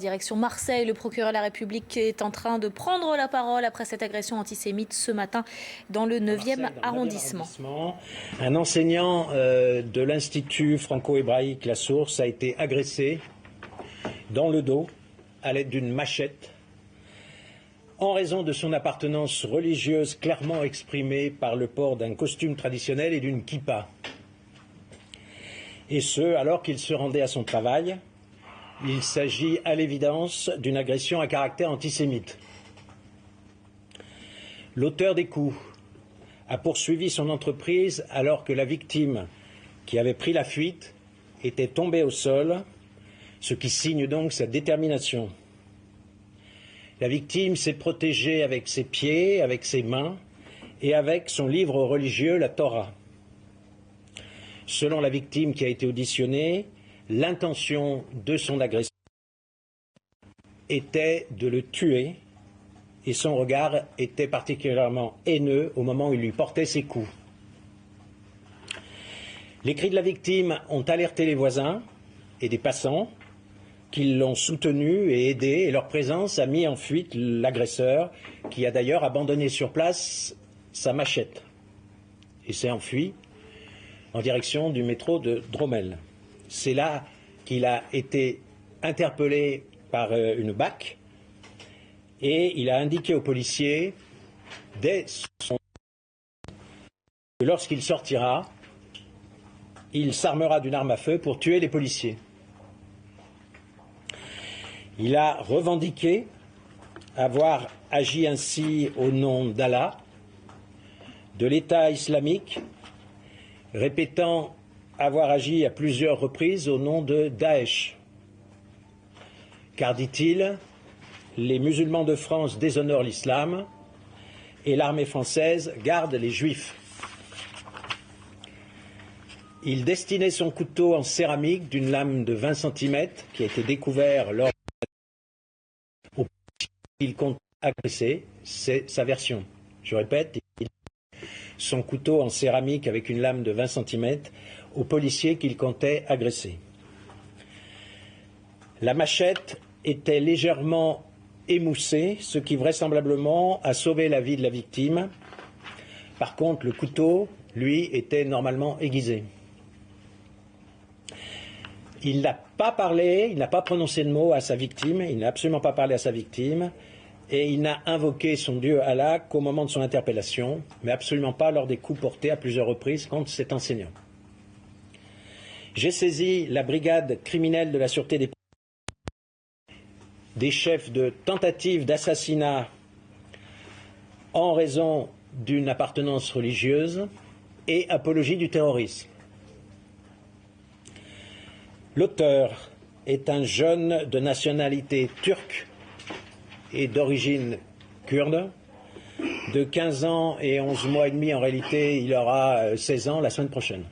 direction Marseille. Le procureur de la République est en train de prendre la parole après cette agression antisémite ce matin dans le 9e arrondissement. Un enseignant de l'Institut franco-hébraïque La Source a été agressé dans le dos à l'aide d'une machette en raison de son appartenance religieuse clairement exprimée par le port d'un costume traditionnel et d'une kippa. Et ce, alors qu'il se rendait à son travail. Il s'agit à l'évidence d'une agression à caractère antisémite. L'auteur des coups a poursuivi son entreprise alors que la victime, qui avait pris la fuite, était tombée au sol, ce qui signe donc sa détermination. La victime s'est protégée avec ses pieds, avec ses mains et avec son livre religieux, la Torah. Selon la victime qui a été auditionnée, l'intention de son agresseur était de le tuer et son regard était particulièrement haineux au moment où il lui portait ses coups. Les cris de la victime ont alerté les voisins et des passants qui l'ont soutenu et aidé, et leur présence a mis en fuite l'agresseur, qui a d'ailleurs abandonné sur place sa machette et s'est enfui en direction du métro de Dromel. C'est là qu'il a été interpellé par une BAC et il a indiqué aux policiers dès son que lorsqu'il sortira, il s'armera d'une arme à feu pour tuer les policiers. Il a revendiqué avoir agi ainsi au nom d'Allah, de l'État islamique, répétant avoir agi à plusieurs reprises au nom de Daesh. Car, dit-il, les musulmans de France déshonorent l'islam et l'armée française garde les juifs. Il destinait son couteau en céramique d'une lame de 20 cm qui a été découvert lors il compte agresser, c'est sa version. Je répète, son couteau en céramique avec une lame de 20 cm au policier qu'il comptait agresser. La machette était légèrement émoussée, ce qui vraisemblablement a sauvé la vie de la victime. Par contre, le couteau, lui, était normalement aiguisé. Il n'a pas parlé, il n'a pas prononcé de mots à sa victime, il n'a absolument pas parlé à sa victime, et il n'a invoqué son Dieu Allah qu'au moment de son interpellation, mais absolument pas lors des coups portés à plusieurs reprises contre cet enseignant. J'ai saisi la brigade criminelle de la Sûreté des chefs de tentative d'assassinat en raison d'une appartenance religieuse et apologie du terrorisme. L'auteur est un jeune de nationalité turque et d'origine kurde, de 15 ans et 11 mois et demi. En réalité, il aura 16 ans la semaine prochaine.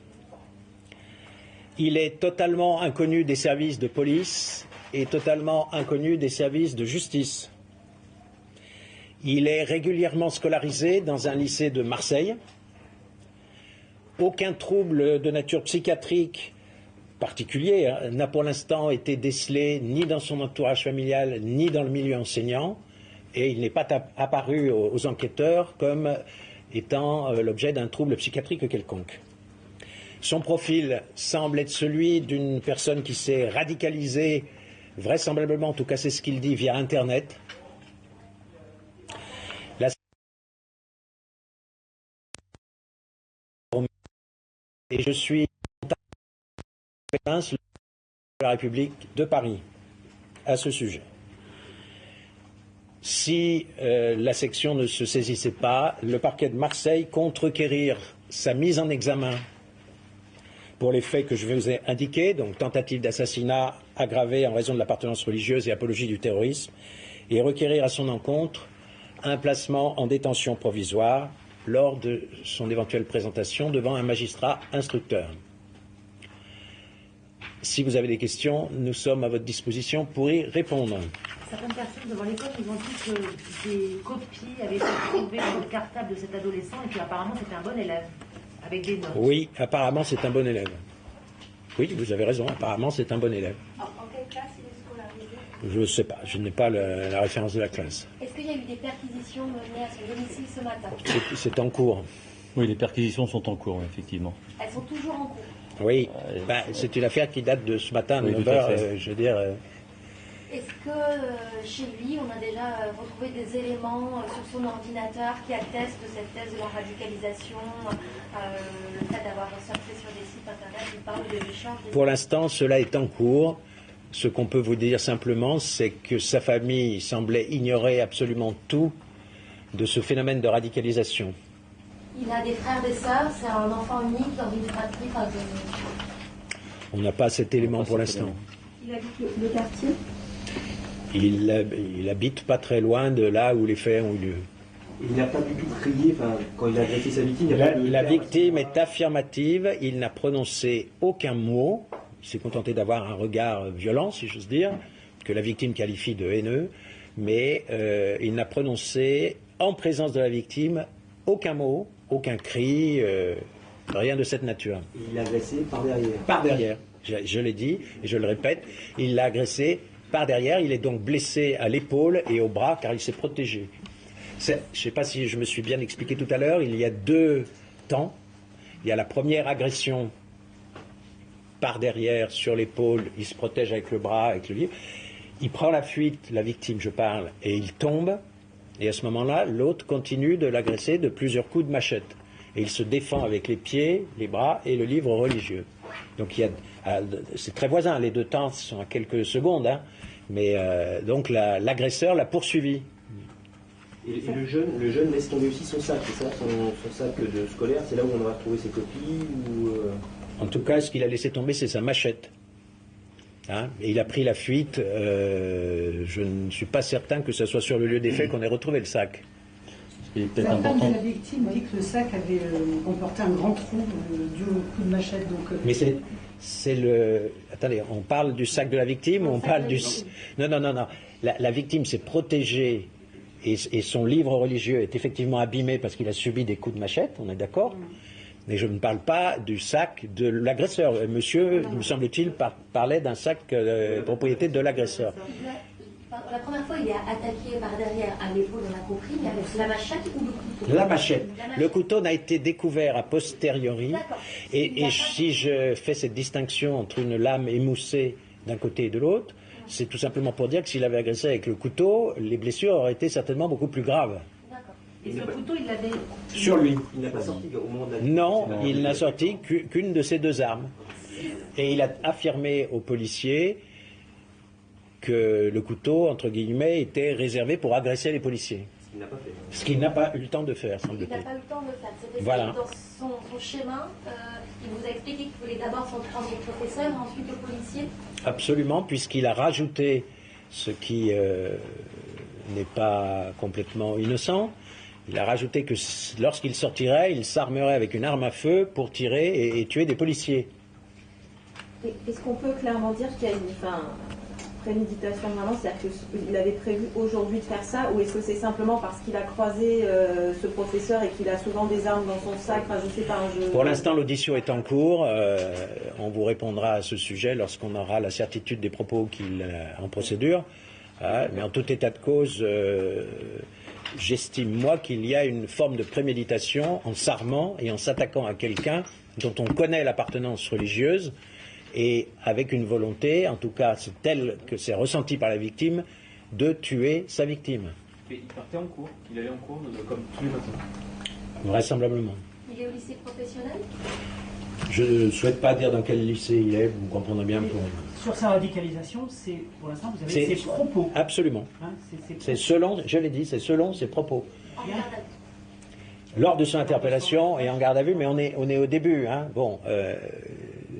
Il est totalement inconnu des services de police et totalement inconnu des services de justice. Il est régulièrement scolarisé dans un lycée de Marseille. Aucun trouble de nature psychiatrique particulier n'a pour l'instant été décelé ni dans son entourage familial ni dans le milieu enseignant, et il n'est pas apparu aux enquêteurs comme étant l'objet d'un trouble psychiatrique quelconque. Son profil semble être celui d'une personne qui s'est radicalisée, vraisemblablement, en tout cas c'est ce qu'il dit, via Internet. Et je suis de la République de Paris à ce sujet. Si la section ne se saisissait pas, le parquet de Marseille compte requérir sa mise en examen pour les faits que je vous ai indiqués, donc tentative d'assassinat aggravée en raison de l'appartenance religieuse et apologie du terrorisme, et requérir à son encontre un placement en détention provisoire lors de son éventuelle présentation devant un magistrat instructeur. Si vous avez des questions, nous sommes à votre disposition pour y répondre. Certaines personnes devant l'école nous ont dit que des copies avaient été trouvées dans le cartable de cet adolescent et qu'apparemment c'était un bon élève, avec des notes. Oui, apparemment c'est un bon élève. Oui, vous avez raison, apparemment c'est un bon élève. En quelle classe il est scolarisé ? Je ne sais pas, je n'ai pas la référence de la classe. Est-ce qu'il y a eu des perquisitions menées à son domicile ce matin? C'est en cours. Oui, les perquisitions sont en cours, effectivement. Elles sont toujours en cours. Oui, c'est une affaire qui date de ce matin, Oui, 9h, je veux dire. Est-ce que chez lui, on a déjà retrouvé des éléments sur son ordinateur qui attestent de cette thèse de la radicalisation, le fait d'avoir surfé sur des sites internet qui parlent de l'échange des... Pour l'instant, cela est en cours. Ce qu'on peut vous dire simplement, c'est que sa famille semblait ignorer absolument tout de ce phénomène de radicalisation. Il a des frères, des sœurs, c'est un enfant unique dans une fratrie. On n'a pas cet élément pour l'instant. Il habite le quartier? Il habite pas très loin de là où les faits ont eu lieu. Il n'a pas du tout crié, quand il a agressé sa victime. La victime est affirmative, il n'a prononcé aucun mot, il s'est contenté d'avoir un regard violent, si j'ose dire, que la victime qualifie de haineux, mais il n'a prononcé, en présence de la victime, aucun mot, aucun cri, rien de cette nature. Il l'a agressé par derrière. Par derrière, je l'ai dit, et je le répète, il l'a agressé par derrière, il est donc blessé à l'épaule et au bras, car il s'est protégé. Je ne sais pas si je me suis bien expliqué tout à l'heure, il y a deux temps. Il y a la première agression par derrière, sur l'épaule, il se protège avec le bras, avec le livre. Il prend la fuite, la victime, je parle, et il tombe. Et à ce moment-là, l'autre continue de l'agresser de plusieurs coups de machette. Et il se défend avec les pieds, les bras et le livre religieux. Donc c'est très voisin, les deux temps sont à quelques secondes, hein. Mais donc l'agresseur l'a poursuivi. Et le jeune laisse tomber aussi son sac, c'est ça, son sac de scolaire, c'est là où on aurait retrouvé ses copies ou En tout cas, ce qu'il a laissé tomber, c'est sa machette. Hein, et il a pris la fuite. Je ne suis pas certain que ce soit sur le lieu des faits qu'on ait retrouvé le sac. La femme de la victime dit que le sac avait comporté un grand trou dû au coup de machette. Mais c'est le... Attendez, on parle du sac de la victime ou on parle du... Non. La victime s'est protégée et son livre religieux est effectivement abîmé parce qu'il a subi des coups de machette, on est d'accord? Mais je ne parle pas du sac de l'agresseur. Monsieur, me semble-t-il, parlait d'un sac propriété de l'agresseur. La première fois, il est attaqué par derrière à l'épaule, on a compris, mais avec la machette ou le couteau? La machette. Le couteau n'a été découvert a posteriori. Et si je fais cette distinction entre une lame émoussée d'un côté et de l'autre, c'est tout simplement pour dire que s'il avait agressé avec le couteau, les blessures auraient été certainement beaucoup plus graves. Et ce couteau, il l'avait... Sur lui. il n'a pas sorti au moment de la... Non, il n'a sorti qu'une de ses deux armes. Et il a affirmé aux policiers que le couteau, entre guillemets, était réservé pour agresser les policiers. Ce qu'il n'a pas fait. Ce qu'il n'a pas eu le temps de faire, Il semble-t-il. n'a pas eu le temps de le faire. C'était Voilà. dans son schéma, il vous a expliqué qu'il voulait d'abord s'en prendre au professeur, ensuite au policier. Absolument, puisqu'il a rajouté ce qui n'est pas complètement innocent. Il a rajouté que lorsqu'il sortirait, il s'armerait avec une arme à feu pour tirer et tuer des policiers. Est-ce qu'on peut clairement dire qu'il y a une préméditation vraiment, c'est-à-dire qu'il avait prévu aujourd'hui de faire ça, ou est-ce que c'est simplement parce qu'il a croisé ce professeur et qu'il a souvent des armes dans son sac, je sais pas. Pour l'instant, l'audition est en cours. On vous répondra à ce sujet lorsqu'on aura la certitude des propos qu'il a en procédure. Mais en tout état de cause, j'estime, moi, qu'il y a une forme de préméditation en s'armant et en s'attaquant à quelqu'un dont on connaît l'appartenance religieuse, et avec une volonté, en tout cas c'est tel que c'est ressenti par la victime, de tuer sa victime. Et il partait en cours, il allait en cours comme tous les matins. Vraisemblablement. Il est au lycée professionnel? Je ne souhaite pas dire dans quel lycée il est, vous comprendrez bien. Sur sa radicalisation, c'est pour l'instant, vous avez ses propos. Absolument. Hein, c'est selon, je l'ai dit, c'est selon ses propos. En garde à vue. Lors de son interpellation et en garde à vue, mais on est au début. Hein. Bon,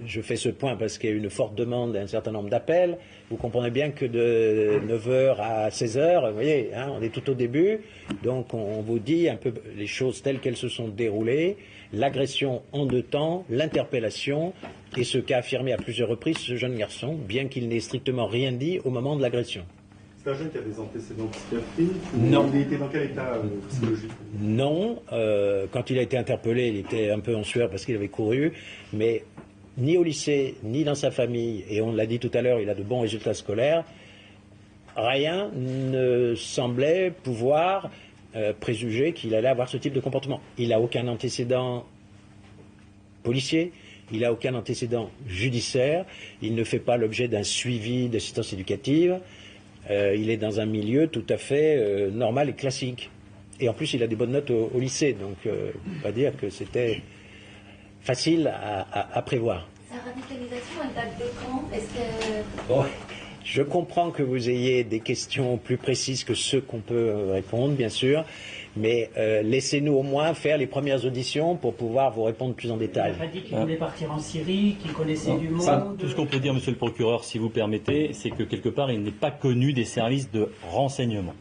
je fais ce point parce qu'il y a eu une forte demande d'un certain nombre d'appels. Vous comprenez bien que de 9h à 16h, vous voyez, hein, on est tout au début. Donc on vous dit un peu les choses telles qu'elles se sont déroulées. L'agression en deux temps, l'interpellation et ce qu'a affirmé à plusieurs reprises ce jeune garçon, bien qu'il n'ait strictement rien dit au moment de l'agression. C'est un jeune qui a des antécédents psychiatriques? Non. Il était dans quel état psychologique? Non. Quand il a été interpellé, il était un peu en sueur parce qu'il avait couru. Mais ni au lycée, ni dans sa famille, et on l'a dit tout à l'heure, il a de bons résultats scolaires. rien ne semblait pouvoir préjuger qu'il allait avoir ce type de comportement. Il n'a aucun antécédent policier, il n'a aucun antécédent judiciaire, il ne fait pas l'objet d'un suivi d'assistance éducative, il est dans un milieu tout à fait normal et classique. Et en plus, il a des bonnes notes au lycée, donc on ne peut pas dire que c'était facile à prévoir. Sa radicalisation, elle date de quand? Est-ce que... Bon, je comprends que vous ayez des questions plus précises que ceux qu'on peut répondre, bien sûr, mais laissez-nous au moins faire les premières auditions pour pouvoir vous répondre plus en détail. Il a dit qu'il voulait partir en Syrie, qu'il connaissait du monde. Tout ce qu'on peut dire, monsieur le procureur, si vous permettez, c'est que quelque part, il n'est pas connu des services de renseignement.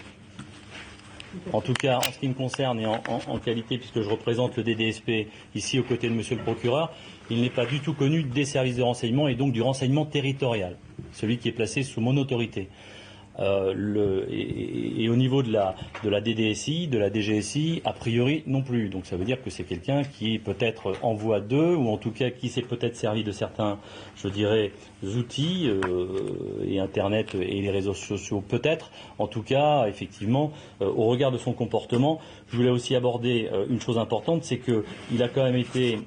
En tout cas, en ce qui me concerne et en qualité, puisque je représente le DDSP ici aux côtés de monsieur le procureur, il n'est pas du tout connu des services de renseignement et donc du renseignement territorial, celui qui est placé sous mon autorité. Et au niveau de la DDSI, de la DGSI, a priori non plus. Donc ça veut dire que c'est quelqu'un qui peut-être en voie d'eux, ou en tout cas qui s'est peut-être servi de certains, je dirais, outils, et Internet et les réseaux sociaux peut-être. En tout cas, effectivement, au regard de son comportement, je voulais aussi aborder une chose importante, c'est qu'il a quand même été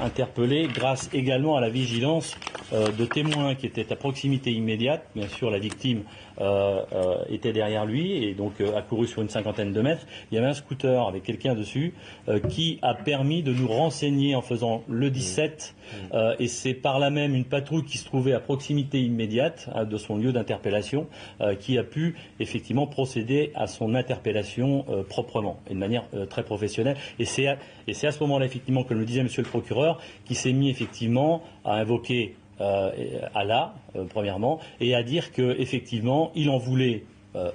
interpellé grâce également à la vigilance de témoins qui étaient à proximité immédiate. Bien sûr, la victime était derrière lui et donc a couru sur une 50aine de mètres. Il y avait un scooter avec quelqu'un dessus qui a permis de nous renseigner en faisant le 17 et c'est par là même une patrouille qui se trouvait à proximité immédiate de son lieu d'interpellation qui a pu effectivement procéder à son interpellation proprement et de manière très professionnelle. Et c'est à ce moment-là effectivement, comme le disait monsieur le procureur, qui s'est mis effectivement à invoquer Allah, premièrement, et à dire qu'effectivement, il en voulait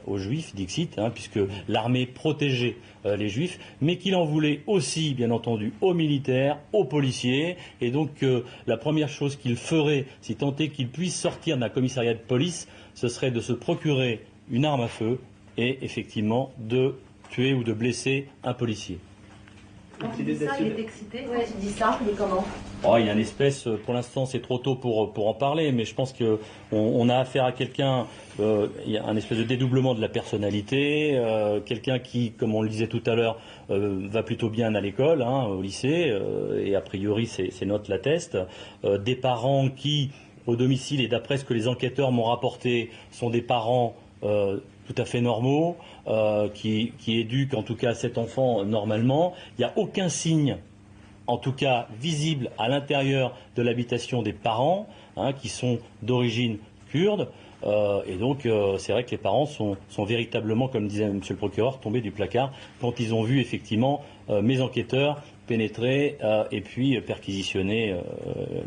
aux Juifs, dixit, puisque l'armée protégeait les Juifs, mais qu'il en voulait aussi, bien entendu, aux militaires, aux policiers, et donc la première chose qu'il ferait, si tant est qu'il puisse sortir d'un commissariat de police, ce serait de se procurer une arme à feu et effectivement de tuer ou de blesser un policier. Quand il dit ça, il est excité. Ouais, tu dis ça, il est comment? Oh, il y a une espèce, pour l'instant c'est trop tôt pour en parler, mais je pense qu'on a affaire à quelqu'un, il y a un espèce de dédoublement de la personnalité, quelqu'un qui, comme on le disait tout à l'heure, va plutôt bien à l'école, au lycée, et a priori ses notes l'attestent, des parents qui, au domicile, et d'après ce que les enquêteurs m'ont rapporté, sont des parents tout à fait normaux, qui éduquent en tout cas cet enfant normalement. Il n'y a aucun signe, en tout cas visible, à l'intérieur de l'habitation des parents, qui sont d'origine kurde. Et donc c'est vrai que les parents sont véritablement, comme disait monsieur le procureur, tombés du placard quand ils ont vu effectivement mes enquêteurs pénétrer et puis perquisitionner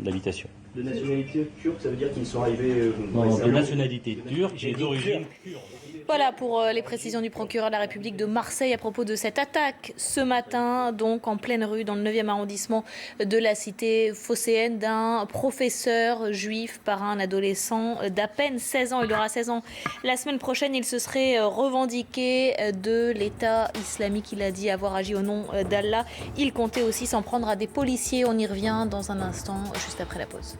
l'habitation. De nationalité turque, ça veut dire qu'ils sont arrivés... de nationalité turque et d'origine kurde. Voilà pour les précisions du procureur de la République de Marseille à propos de cette attaque ce matin, donc en pleine rue dans le 9e arrondissement de la cité phocéenne, d'un professeur juif par un adolescent d'à peine 16 ans. Il aura 16 ans la semaine prochaine. Il se serait revendiqué de l'État islamique. Il a dit avoir agi au nom d'Allah. Il comptait aussi s'en prendre à des policiers. On y revient dans un instant, juste après la pause.